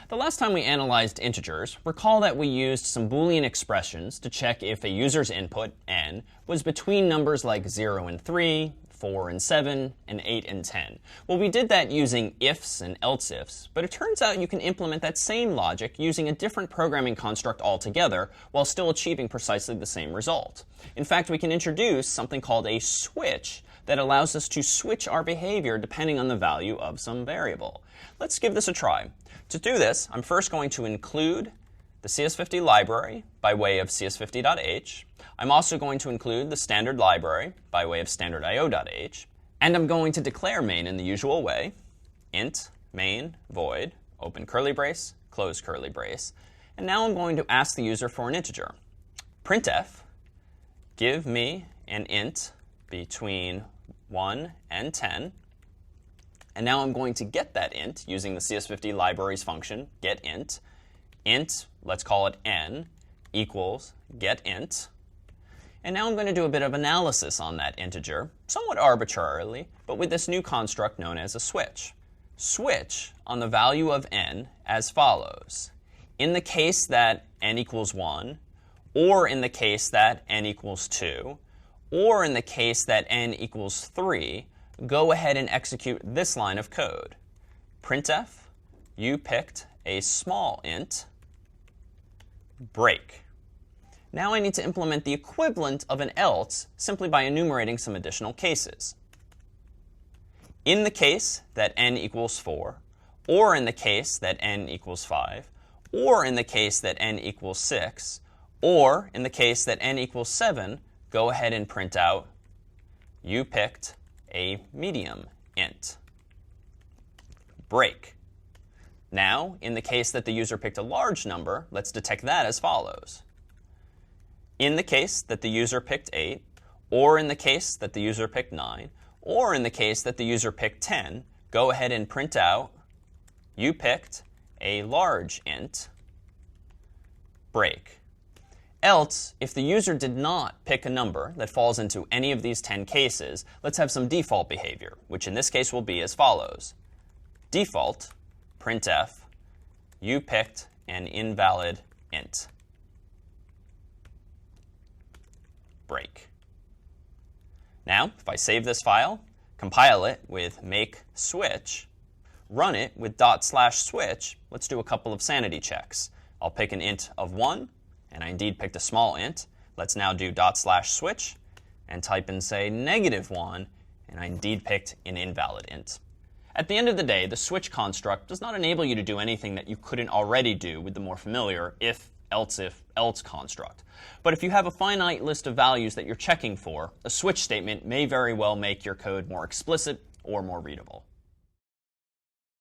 The last time we analyzed integers, recall that we used some Boolean expressions to check if a user's input, n, was between numbers like 0 and 3, 4 and 7, and 8 and 10. Well, we did that using ifs and else ifs, but it turns out you can implement that same logic using a different programming construct altogether while still achieving precisely the same result. In fact, we can introduce something called a switch that allows us to switch our behavior depending on the value of some variable. Let's give this a try. To do this, I'm first going to include the CS50 library by way of cs50.h. I'm also going to include the standard library by way of standardio.h. And I'm going to declare main in the usual way, int main void, open curly brace, close curly brace. And now I'm going to ask the user for an integer. Printf, give me an int between 1 and 10. And now I'm going to get that int using the CS50 library's function, getInt. Int, let's call it n, equals getInt. And now I'm going to do a bit of analysis on that integer, somewhat arbitrarily, but with this new construct known as a switch. Switch on the value of n as follows. In the case that n equals 1, or in the case that n equals 2, or in the case that n equals 3, go ahead and execute this line of code. Printf, you picked a small int, break. Now I need to implement the equivalent of an else simply by enumerating some additional cases. In the case that n equals 4, or in the case that n equals 5, or in the case that n equals 6, or in the case that n equals 7, go ahead and print out, you picked a medium int, break. Now, in the case that the user picked a large number, let's detect that as follows. In the case that the user picked 8, or in the case that the user picked 9, or in the case that the user picked 10, go ahead and print out, you picked a large int, break. Else, if the user did not pick a number that falls into any of these 10 cases, let's have some default behavior, which in this case will be as follows. Default, printf, you picked an invalid int, break. Now, if I save this file, compile it with make switch, run it with /switch, let's do a couple of sanity checks. I'll pick an int of 1, and I indeed picked a small int. Let's now do /switch and type in, say, -1, and I indeed picked an invalid int. At the end of the day, the switch construct does not enable you to do anything that you couldn't already do with the more familiar if, else construct. But if you have a finite list of values that you're checking for, a switch statement may very well make your code more explicit or more readable.